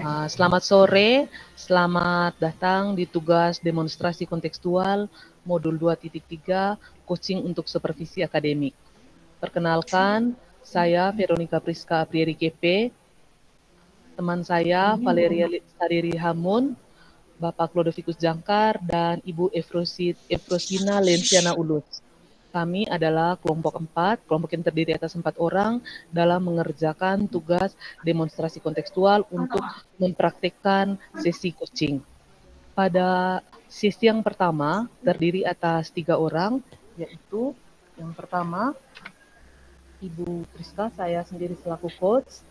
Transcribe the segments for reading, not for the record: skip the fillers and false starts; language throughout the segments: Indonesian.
Selamat sore, selamat datang di tugas demonstrasi kontekstual modul 2.3 coaching untuk supervisi akademik. Perkenalkan, saya Veronica Priska Aprieri KP, teman saya Valeria Sariri Hamun, Bapak Clodovius Jangkar, dan Ibu Efrosina Lensiana Ulus. Kami adalah kelompok 4, kelompok yang terdiri atas 4 orang dalam mengerjakan tugas demonstrasi kontekstual untuk mempraktikkan sesi coaching. Pada sesi yang pertama terdiri atas 3 orang, yaitu yang pertama Ibu Priska, saya sendiri selaku coach,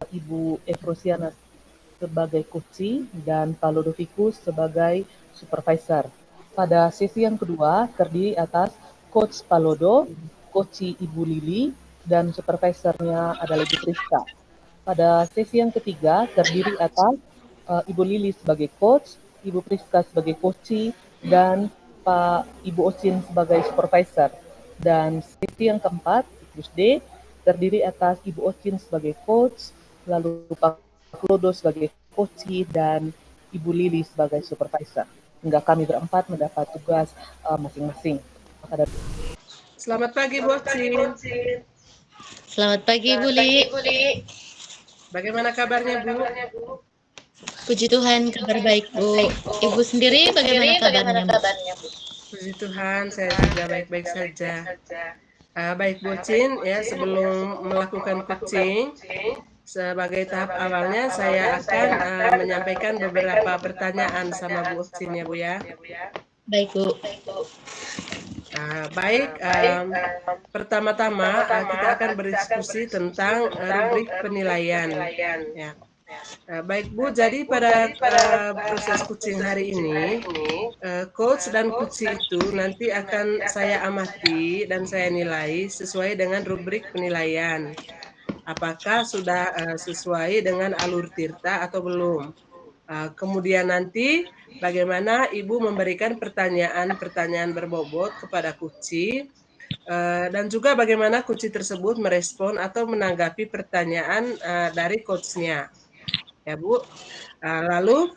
Ibu Efrosiana sebagai coachee, dan Pak Lodovikus sebagai supervisor. Pada sesi yang kedua terdiri atas Coach Palodo, coachee Ibu Lili, dan supervisornya adalah Ibu Priska. Pada sesi yang ketiga terdiri atas Ibu Lili sebagai coach, Ibu Priska sebagai coachee, dan Pak Ibu Ocin sebagai supervisor. Dan sesi yang keempat, siklus D, terdiri atas Ibu Ocin sebagai coach, lalu Pak Klodo sebagai coachee, dan Ibu Lili sebagai supervisor. Hingga kami berempat mendapat tugas masing-masing. Selamat pagi, Bu Ocin. Selamat pagi, Bu Li. Bagaimana kabarnya, Bu? Puji Tuhan, kabar baik, Bu. Ibu sendiri bagaimana kabarnya, Bu? Puji Tuhan, saya juga baik-baik saja. Baik, Bu Ocin, ya, sebelum melakukan coaching, sebagai tahap awalnya saya akan menyampaikan beberapa pertanyaan sama Bu Ocin, ya, Bu, ya. Baik, Bu. Baik, pertama-tama kita akan berdiskusi tentang rubrik penilaian. Ya. Baik, Bu, jadi pada proses coaching hari ini, coach dan coachee itu nanti akan saya amati dan saya nilai sesuai dengan rubrik penilaian. Apakah sudah sesuai dengan alur Tirta atau belum? Kemudian nanti bagaimana Ibu memberikan pertanyaan-pertanyaan berbobot kepada coachee, dan juga bagaimana coachee tersebut merespon atau menanggapi pertanyaan dari coach-nya. Ya, Bu. Lalu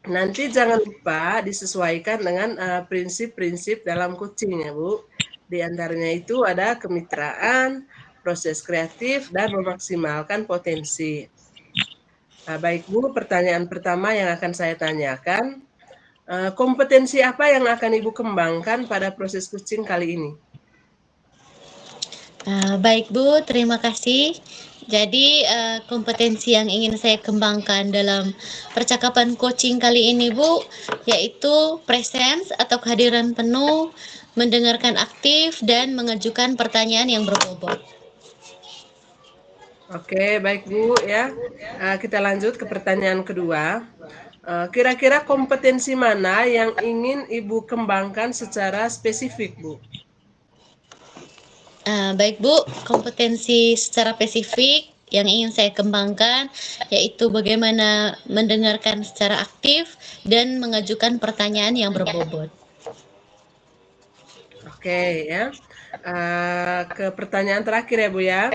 nanti jangan lupa disesuaikan dengan prinsip-prinsip dalam coaching, ya, Bu. Di antaranya itu ada kemitraan, proses kreatif, dan memaksimalkan potensi. Baik, Bu, pertanyaan pertama yang akan saya tanyakan, kompetensi apa yang akan Ibu kembangkan pada proses coaching kali ini? Baik, Bu, terima kasih. Jadi, kompetensi yang ingin saya kembangkan dalam percakapan coaching kali ini, Bu, yaitu presence atau kehadiran penuh, mendengarkan aktif, dan mengajukan pertanyaan yang berbobot. Oke, baik, Bu, ya. Kita lanjut ke pertanyaan kedua. Kira-kira kompetensi mana yang ingin Ibu kembangkan secara spesifik, Bu? Baik, Bu, kompetensi secara spesifik yang ingin saya kembangkan yaitu bagaimana mendengarkan secara aktif dan mengajukan pertanyaan yang berbobot. Oke, ya. Ke pertanyaan terakhir, ya, Bu, ya.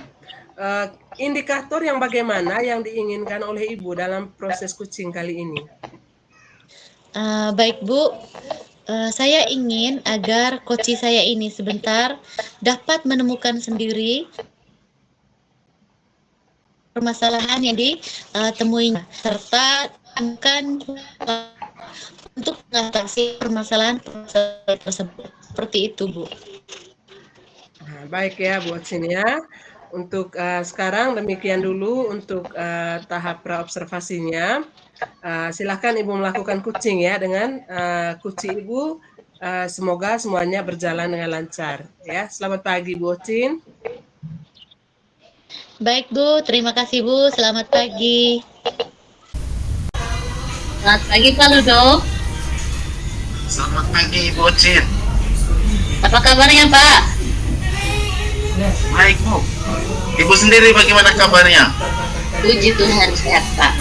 Indikator yang bagaimana yang diinginkan oleh Ibu dalam proses coaching kali ini? Baik, Bu, saya ingin agar coachee saya ini sebentar dapat menemukan sendiri permasalahan yang ditemuinya serta akan untuk mengatasi permasalahan tersebut. Seperti itu, Bu. Baik, ya, Bu Ocin, ya. Untuk sekarang demikian dulu untuk tahap praobservasinya. Silakan Ibu melakukan coaching, ya, dengan coachee Ibu. Semoga semuanya berjalan dengan lancar, ya. Selamat pagi, Bu Ocin. Baik, Bu, terima kasih, Bu. Selamat pagi. Selamat pagi, Pak Ludo. Selamat pagi, Ibu Ocin. Apa kabarnya, Pak? Baik, Bu. Ibu sendiri bagaimana kabarnya? Puji Tuhan, sehat, Pak.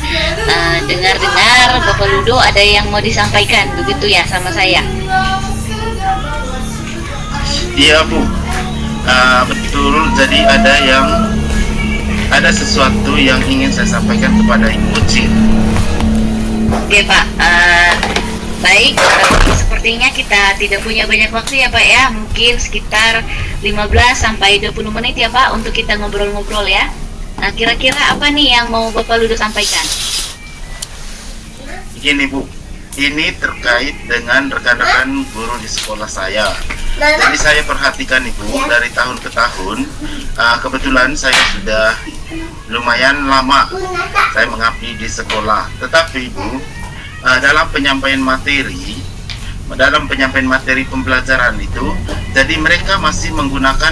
Dengar-dengar Bapak Ludo ada yang mau disampaikan, begitu ya, sama saya? Iya, Bu. Betul, jadi ada yang ada sesuatu yang ingin saya sampaikan kepada Ibu Ucin. Oke Pak, baik, sepertinya kita tidak punya banyak waktu ya Pak ya, mungkin sekitar 15 sampai 20 menit ya Pak untuk kita ngobrol-ngobrol ya. Nah, kira-kira apa nih yang mau Bapak Ludo sampaikan? Begini Bu, ini terkait dengan rekan-rekan guru di sekolah saya. Jadi saya perhatikan Ibu dari tahun ke tahun, kebetulan saya sudah lumayan lama saya mengabdi di sekolah. Tetapi Ibu, dalam penyampaian materi pembelajaran itu, jadi mereka masih menggunakan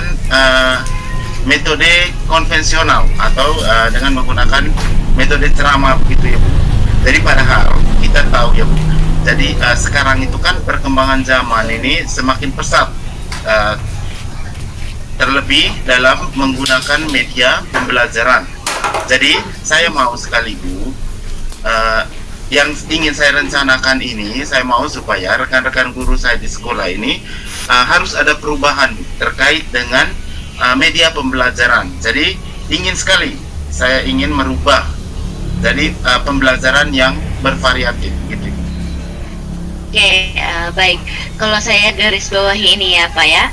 metode konvensional atau dengan menggunakan metode ceramah begitu ya Bu. Jadi padahal kita tahu ya Bu, jadi sekarang itu kan perkembangan zaman ini semakin pesat, terlebih dalam menggunakan media pembelajaran. Jadi saya mau sekali Bu, yang ingin saya rencanakan ini, saya mau supaya rekan-rekan guru saya di sekolah ini harus ada perubahan terkait dengan media pembelajaran. Jadi ingin sekali saya ingin merubah jadi pembelajaran yang bervariatif gitu. Oke, baik. Kalau saya garis bawahi ini ya Pak ya,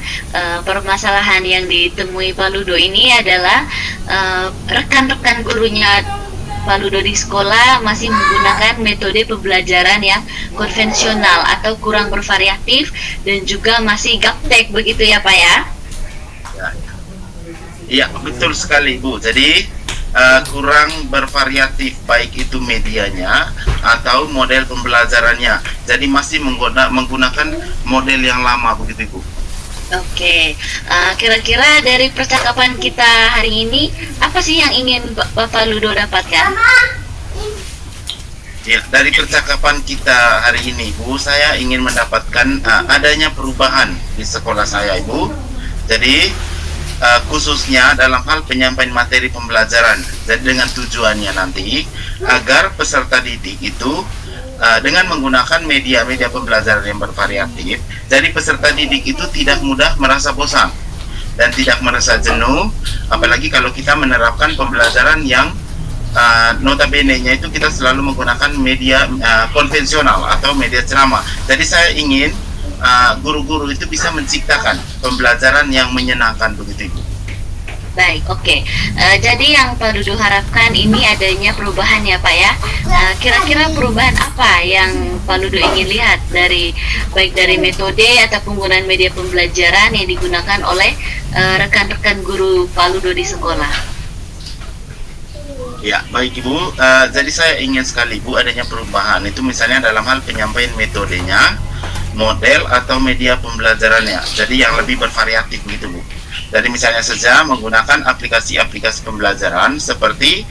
permasalahan yang ditemui Pak Ludo ini adalah rekan-rekan gurunya Pak Ludo di sekolah masih menggunakan metode pembelajaran yang konvensional atau kurang bervariatif dan juga masih gaptek begitu ya Pak ya? Iya, betul sekali Bu. Jadi kurang bervariatif baik itu medianya atau model pembelajarannya. Jadi masih menggunakan model yang lama begitu Bu. Oke, kira-kira dari percakapan kita hari ini apa sih yang ingin Bapak Ludo dapatkan? Ya, dari percakapan kita hari ini Bu, saya ingin mendapatkan adanya perubahan di sekolah saya Ibu. Jadi khususnya dalam hal penyampaian materi pembelajaran, dan dengan tujuannya nanti agar peserta didik itu dengan menggunakan media-media pembelajaran yang bervariatif, jadi peserta didik itu tidak mudah merasa bosan dan tidak merasa jenuh, apalagi kalau kita menerapkan pembelajaran yang notabene-nya itu kita selalu menggunakan media konvensional atau media ceramah. Jadi saya ingin guru-guru itu bisa menciptakan pembelajaran yang menyenangkan begitu Ibu. Baik, oke. Jadi yang Pak Ludo harapkan ini adanya perubahan ya Pak ya. Kira-kira perubahan apa yang Pak Ludo ingin lihat baik dari metode atau penggunaan media pembelajaran yang digunakan oleh rekan-rekan guru Pak Ludo di sekolah? Ya, baik Ibu. Jadi saya ingin sekali Bu adanya perubahan itu misalnya dalam hal penyampaian metodenya, model atau media pembelajarannya, jadi yang lebih bervariatif gitu Bu. Jadi misalnya saja menggunakan aplikasi-aplikasi pembelajaran seperti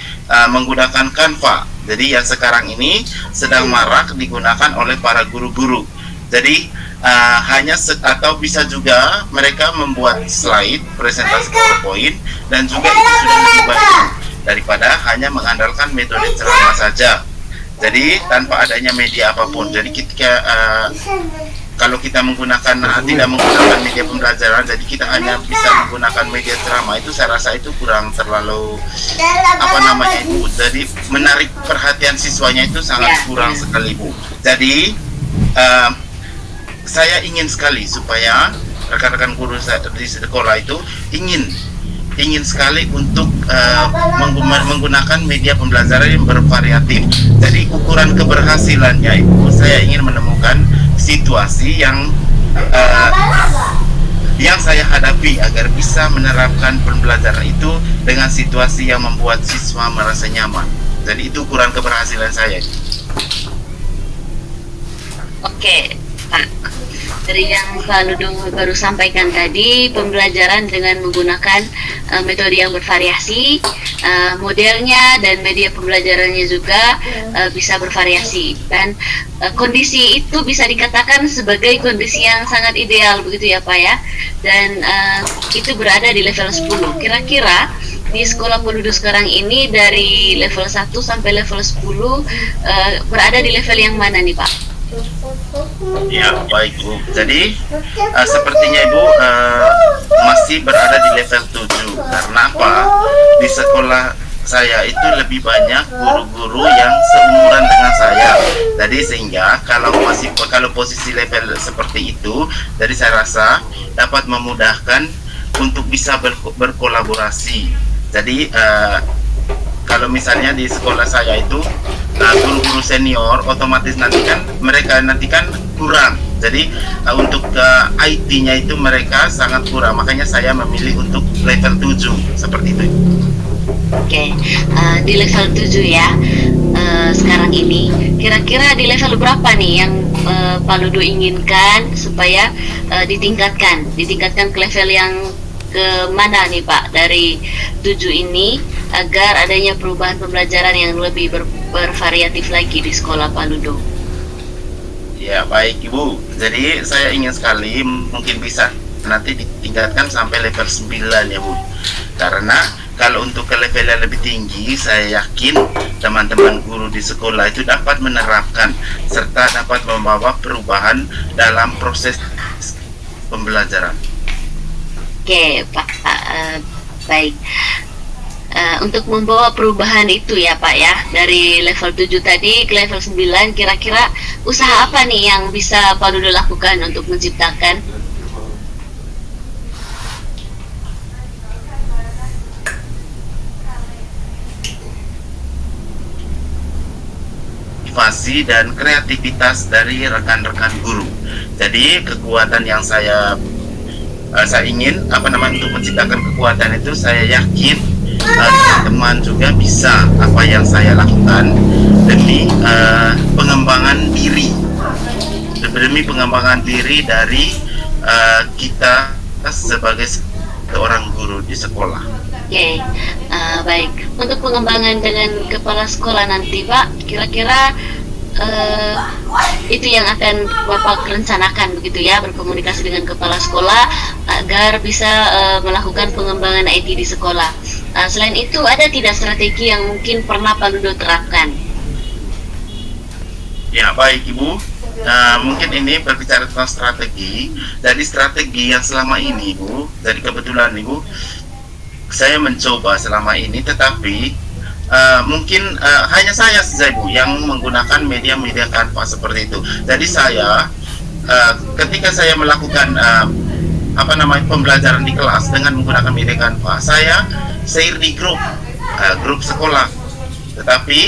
menggunakan Canva. Jadi yang sekarang ini sedang marak digunakan oleh para guru-guru. Jadi atau bisa juga mereka membuat slide presentasi PowerPoint, dan juga itu sudah lebih baik daripada hanya mengandalkan metode ceramah saja. Jadi tanpa adanya media apapun. Jadi ketika kalau kita tidak menggunakan media pembelajaran, jadi kita hanya bisa menggunakan media ceramah, itu saya rasa itu kurang terlalu Ibu. Jadi menarik perhatian siswanya itu sangat kurang sekali Bu. Jadi saya ingin sekali supaya rekan-rekan guru saya di sekolah itu ingin sekali untuk menggunakan media pembelajaran yang bervariatif. Jadi ukuran keberhasilannya Ibu, saya ingin menemukan situasi yang saya hadapi agar bisa menerapkan pembelajaran itu dengan situasi yang membuat siswa merasa nyaman. Jadi itu ukuran keberhasilan saya. Oke, Pak. Dari yang Pak Ludo baru sampaikan tadi, pembelajaran dengan menggunakan metode yang bervariasi, modelnya dan media pembelajarannya juga bisa bervariasi, dan kondisi itu bisa dikatakan sebagai kondisi yang sangat ideal begitu ya Pak ya, dan itu berada di level 10. Kira-kira di sekolah Pak Ludo sekarang ini dari level 1 sampai level 10 berada di level yang mana nih Pak? Ya, baik Bu. Jadi sepertinya Ibu masih berada di level 7. Karena apa? Di sekolah saya itu lebih banyak guru-guru yang seumuran dengan saya. Jadi sehingga kalau posisi level seperti itu, jadi saya rasa dapat memudahkan untuk bisa berkolaborasi. Jadi kalau misalnya di sekolah saya itu guru-guru senior, otomatis mereka nanti kan kurang. Jadi untuk IT-nya itu mereka sangat kurang. Makanya saya memilih untuk level 7 seperti itu. Oke, di level 7 ya. Sekarang ini kira-kira di level berapa nih yang Pak Ludo inginkan supaya ditingkatkan ke level yang ke mana nih Pak dari 7 ini agar adanya perubahan pembelajaran yang lebih bervariatif lagi di sekolah Pak Ludo? Ya baik Ibu, jadi saya ingin sekali mungkin bisa nanti ditingkatkan sampai level 9 ya Bu. Karena kalau untuk ke level yang lebih tinggi, saya yakin teman-teman guru di sekolah itu dapat menerapkan serta dapat membawa perubahan dalam proses pembelajaran. Oke Pak, baik. Untuk membawa perubahan itu ya Pak ya, dari level 7 tadi ke level 9, kira-kira usaha apa nih yang bisa Pak Ludo lakukan untuk menciptakan motivasi dan kreativitas dari rekan-rekan guru. Jadi kekuatan yang saya ingin untuk menciptakan kekuatan itu, saya yakin teman-teman juga bisa apa yang saya lakukan demi pengembangan diri dari kita sebagai seorang guru di sekolah. Oke, baik. Untuk pengembangan dengan kepala sekolah nanti Pak, kira-kira itu yang akan Bapak rencanakan begitu ya, berkomunikasi dengan kepala sekolah agar bisa melakukan pengembangan IT di sekolah. Selain itu, ada tidak strategi yang mungkin pernah Pak Ludo terapkan? Ya baik Ibu, mungkin ini berbicara tentang strategi. Jadi strategi yang selama ini Ibu, jadi kebetulan Ibu, saya mencoba selama ini, tetapi mungkin hanya saya saja Bu yang menggunakan media-media Canva seperti itu. Jadi saya ketika saya melakukan pembelajaran di kelas dengan menggunakan media Canva, saya share di grup sekolah. Tetapi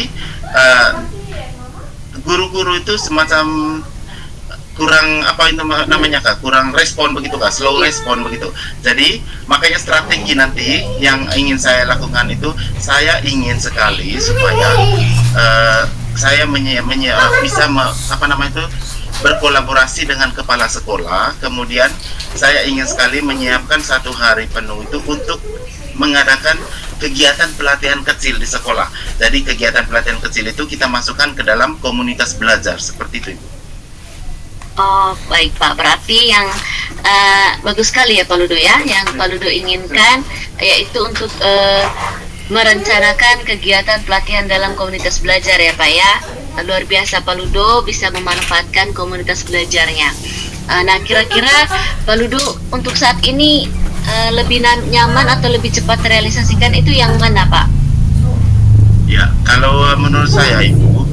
guru-guru itu semacam kurang kurang respon begitu Kak, slow respon begitu. Jadi makanya strategi nanti yang ingin saya lakukan itu, saya ingin sekali supaya saya bisa berkolaborasi dengan kepala sekolah. Kemudian saya ingin sekali menyiapkan 1 hari penuh itu untuk mengadakan kegiatan pelatihan kecil di sekolah. Jadi kegiatan pelatihan kecil itu kita masukkan ke dalam komunitas belajar seperti itu. Oh baik Pak, berarti yang bagus sekali ya Pak Ludo ya, yang Pak Ludo inginkan yaitu untuk merencanakan kegiatan pelatihan dalam komunitas belajar ya Pak ya. Luar biasa Pak Ludo bisa memanfaatkan komunitas belajarnya. Nah kira-kira Pak Ludo untuk saat ini lebih nyaman atau lebih cepat terrealisasikan itu yang mana Pak? Ya, kalau menurut saya Ibu,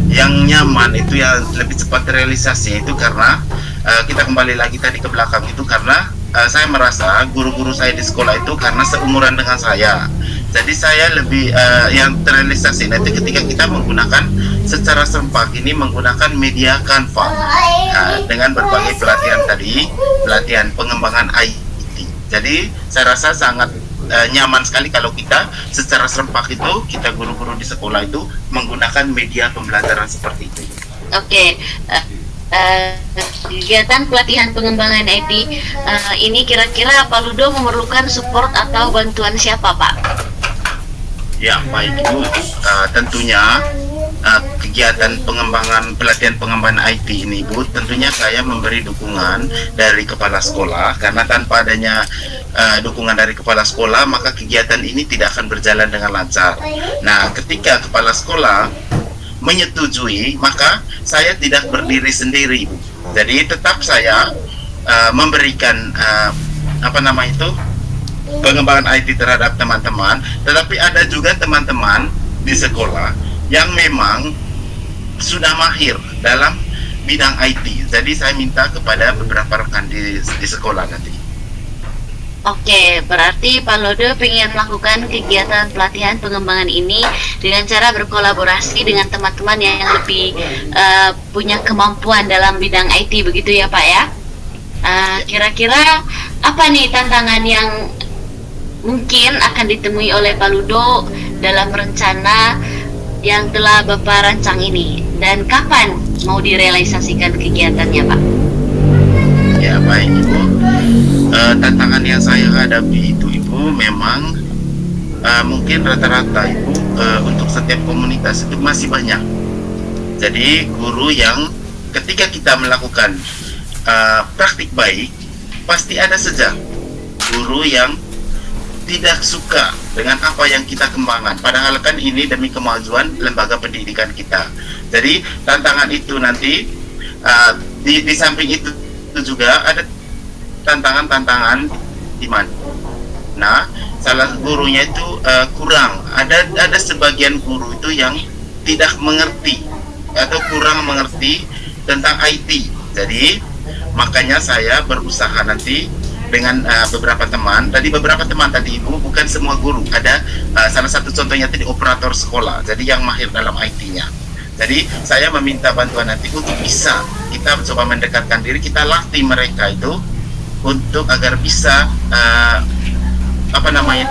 yang nyaman itu yang lebih cepat terrealisasi itu karena kita kembali lagi tadi ke belakang itu, karena saya merasa guru-guru saya di sekolah itu karena seumuran dengan saya. Jadi saya lebih yang terrealisasi nanti ketika kita menggunakan secara serempak ini menggunakan media Canva dengan berbagai pelatihan tadi, pelatihan pengembangan IT. Jadi saya rasa sangat nyaman sekali kalau kita secara serempak itu, kita guru-guru di sekolah itu menggunakan media pembelajaran seperti itu. Oke, kegiatan pelatihan pengembangan IT ini kira-kira Pak Ludo memerlukan support atau bantuan siapa Pak? Ya baik Ibu, tentunya kegiatan pelatihan pengembangan IT ini Bu, tentunya saya memberi dukungan dari kepala sekolah, karena tanpa adanya dukungan dari kepala sekolah maka kegiatan ini tidak akan berjalan dengan lancar. Nah ketika kepala sekolah menyetujui maka saya tidak berdiri sendiri Bu. Jadi tetap saya memberikan pengembangan IT terhadap teman-teman, tetapi ada juga teman-teman di sekolah yang memang sudah mahir dalam bidang IT. Jadi saya minta kepada beberapa rekan di sekolah nanti. Oke, berarti Pak Lodo ingin melakukan kegiatan pelatihan pengembangan ini dengan cara berkolaborasi dengan teman-teman yang lebih punya kemampuan dalam bidang IT, begitu ya Pak ya? Kira-kira apa nih tantangan yang mungkin akan ditemui oleh Pak Ludo dalam rencana yang telah Bapak rancang ini, dan kapan mau direalisasikan kegiatannya Pak? Ya baik Ibu, tantangan yang saya hadapi itu Ibu memang mungkin rata-rata Ibu untuk setiap komunitas itu masih banyak. Jadi guru yang ketika kita melakukan praktik baik, pasti ada saja guru yang tidak suka dengan apa yang kita kembangkan. Padahal kan ini demi kemajuan lembaga pendidikan kita. Jadi tantangan itu nanti di samping itu juga ada tantangan-tantangan di mana. Nah, salah gurunya itu kurang. Ada sebagian guru itu yang tidak mengerti atau kurang mengerti tentang IT. Jadi makanya saya berusaha nanti dengan beberapa teman. Beberapa teman tadi Ibu, bukan semua guru. Ada salah satu contohnya tadi operator sekolah. Jadi yang mahir dalam IT-nya. Jadi saya meminta bantuan nanti untuk bisa kita coba mendekatkan diri, kita latih mereka itu untuk agar bisa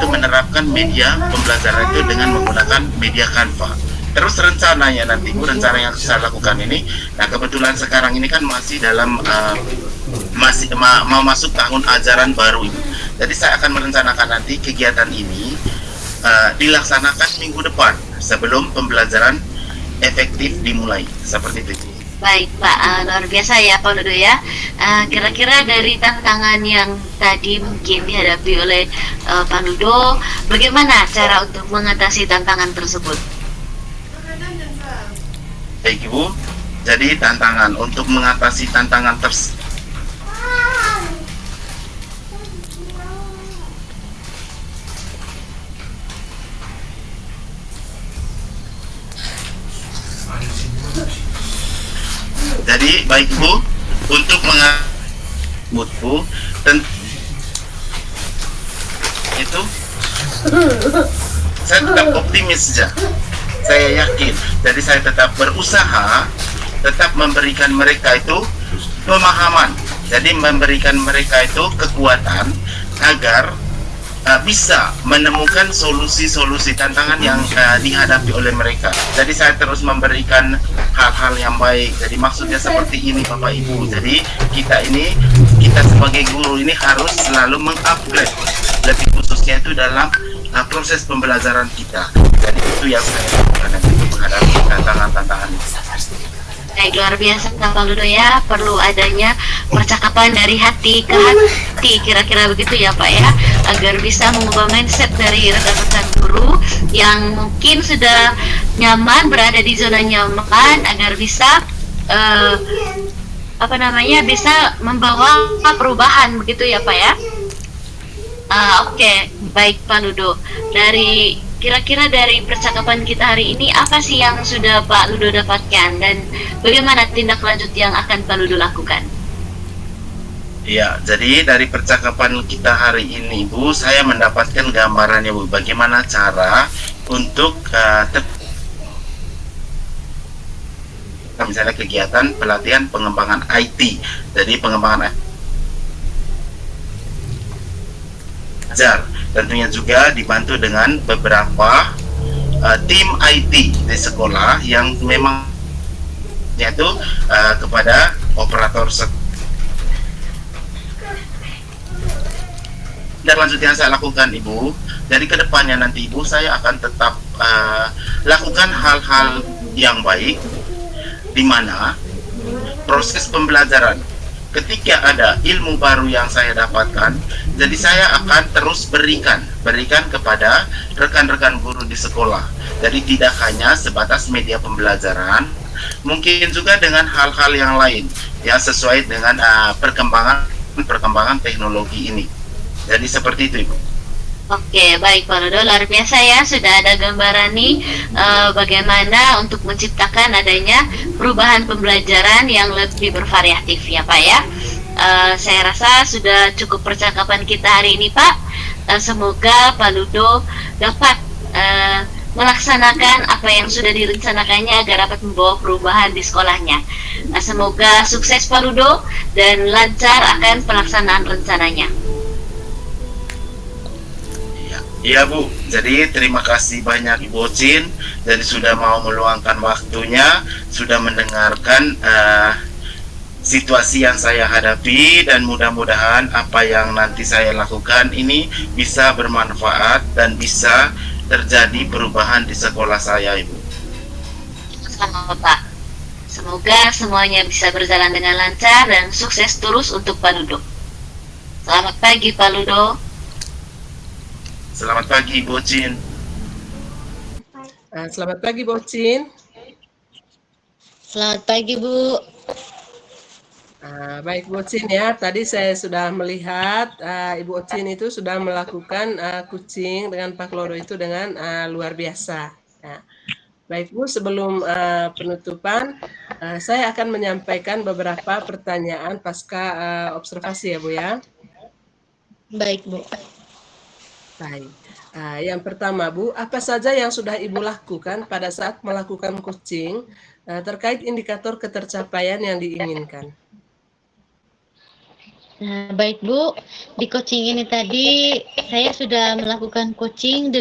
menerapkan media pembelajaran itu dengan menggunakan media Canva. Terus rencananya nanti rencana yang saya lakukan ini, nah kebetulan sekarang ini kan masih dalam mau masuk tahun ajaran baru ini. Jadi saya akan merencanakan nanti kegiatan ini dilaksanakan minggu depan sebelum pembelajaran efektif dimulai, seperti itu. Baik Pak, luar biasa ya Pak Ludo ya. Kira-kira dari tantangan yang tadi mungkin dihadapi oleh Pak Ludo, bagaimana cara untuk mengatasi tantangan tersebut? Baik Ibu, jadi tantangan untuk mengatasi tantangan tersebut. Jadi baik Ibu, untuk mengatasi itu saya tetap optimis saja. Saya yakin. Jadi saya tetap berusaha, tetap memberikan mereka itu pemahaman. Jadi memberikan mereka itu kekuatan agar bisa menemukan solusi-solusi tantangan yang dihadapi oleh mereka. Jadi saya terus memberikan hal-hal yang baik. Jadi maksudnya seperti ini Bapak Ibu. Jadi kita sebagai guru ini harus selalu mengupgrade, lebih khususnya itu dalam proses pembelajaran kita. Jadi itu yang saya lakukan untuk menghadapi tantangan-tantangan itu. Baik, luar biasa Pak Ludo ya, perlu adanya percakapan dari hati ke hati, kira-kira begitu ya Pak ya, agar bisa mengubah mindset dari rekan-rekan guru yang mungkin sudah nyaman, berada di zona nyaman, agar bisa bisa membawa perubahan begitu ya Pak ya. Oke, baik Pak Ludo, kira-kira dari percakapan kita hari ini, apa sih yang sudah Pak Ludo dapatkan dan bagaimana tindak lanjut yang akan Pak Ludo lakukan? Ya, jadi dari percakapan kita hari ini Bu, saya mendapatkan gambarannya Bu, bagaimana cara untuk misalnya kegiatan pelatihan pengembangan IT. Jadi pengembangan ajar, tentunya juga dibantu dengan beberapa tim IT di sekolah yang memang yaitu kepada operator dan lanjut yang saya lakukan Ibu. Jadi kedepannya nanti Ibu, saya akan tetap lakukan hal-hal yang baik, di mana proses pembelajaran ketika ada ilmu baru yang saya dapatkan, jadi saya akan terus berikan kepada rekan-rekan guru di sekolah. Jadi tidak hanya sebatas media pembelajaran, mungkin juga dengan hal-hal yang lain yang sesuai dengan perkembangan teknologi ini. Jadi seperti itu Ibu. Oke, baik Pak Ludo, luar biasa ya, sudah ada gambaran nih bagaimana untuk menciptakan adanya perubahan pembelajaran yang lebih bervariatif ya Pak ya. Saya rasa sudah cukup percakapan kita hari ini Pak. Semoga Pak Ludo dapat melaksanakan apa yang sudah direncanakannya agar dapat membawa perubahan di sekolahnya. Semoga sukses Pak Ludo dan lancar akan pelaksanaan rencananya. Iya Bu, jadi terima kasih banyak Ibu Ocin, jadi sudah mau meluangkan waktunya, sudah mendengarkan situasi yang saya hadapi, dan mudah-mudahan apa yang nanti saya lakukan ini bisa bermanfaat dan bisa terjadi perubahan di sekolah saya, Ibu. Sama Pak. Semoga semuanya bisa berjalan dengan lancar dan sukses terus untuk Pak Ludo. Selamat pagi Pak Ludo. Selamat pagi Ibu Ocin. Selamat pagi Bu Ocin. Selamat pagi, Bu. Baik Bu Ocin ya, tadi saya sudah melihat Ibu Ocin itu sudah melakukan coaching dengan Pak Lodo itu dengan luar biasa. Ya. Baik Bu, sebelum penutupan, saya akan menyampaikan beberapa pertanyaan pasca observasi ya Bu ya. Baik, Bu. Baik. Yang pertama Bu, apa saja yang sudah Ibu lakukan pada saat melakukan coaching terkait indikator ketercapaian yang diinginkan? Nah, baik Bu, di coaching ini tadi saya sudah melakukan coaching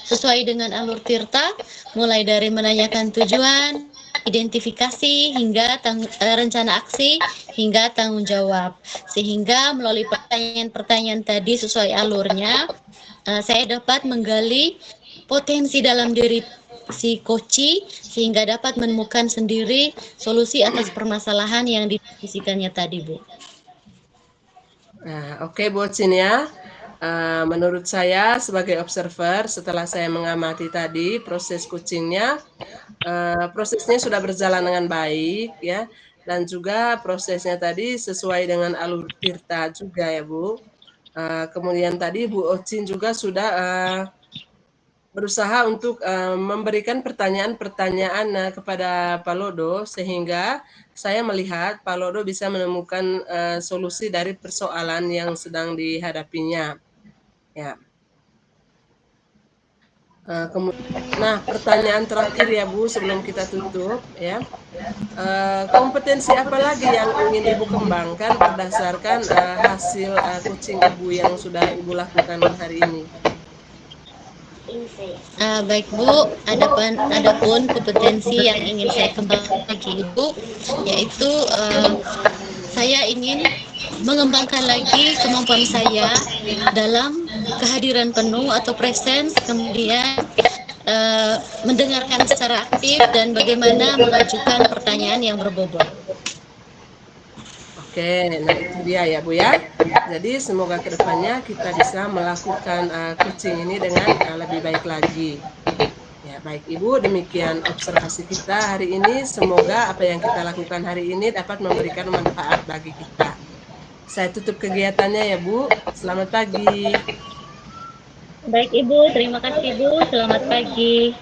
sesuai dengan alur Tirta, mulai dari menanyakan tujuan, identifikasi, hingga rencana aksi, hingga tanggung jawab. Sehingga melalui pertanyaan-pertanyaan tadi sesuai alurnya, saya dapat menggali potensi dalam diri si coach sehingga dapat menemukan sendiri solusi atas permasalahan yang didiskusikannya tadi, Bu. Oke Bu Ocin ya. Menurut saya sebagai observer, setelah saya mengamati tadi proses coachingnya, prosesnya sudah berjalan dengan baik ya, dan juga prosesnya tadi sesuai dengan alur Tirta juga ya Bu. Kemudian tadi Bu Ocin juga sudah berusaha untuk memberikan pertanyaan-pertanyaan kepada Pak Lodo, sehingga saya melihat Pak Lodo bisa menemukan solusi dari persoalan yang sedang dihadapinya. Ya. Nah, pertanyaan terakhir ya Bu, sebelum kita tutup ya. Kompetensi apa lagi yang ingin Ibu kembangkan berdasarkan hasil coaching Ibu yang sudah Ibu lakukan hari ini? Baik Bu, adapun kompetensi yang ingin saya kembangkan lagi Ibu, yaitu saya ingin mengembangkan lagi kemampuan saya dalam kehadiran penuh atau presence, kemudian mendengarkan secara aktif dan bagaimana mengajukan pertanyaan yang berbobot. Oke, nah itu dia ya Bu ya. Jadi semoga kedepannya kita bisa melakukan coaching ini dengan lebih baik lagi. Ya baik Ibu, demikian observasi kita hari ini. Semoga apa yang kita lakukan hari ini dapat memberikan manfaat bagi kita. Saya tutup kegiatannya ya Bu. Selamat pagi. Baik Ibu, terima kasih Bu. Selamat pagi.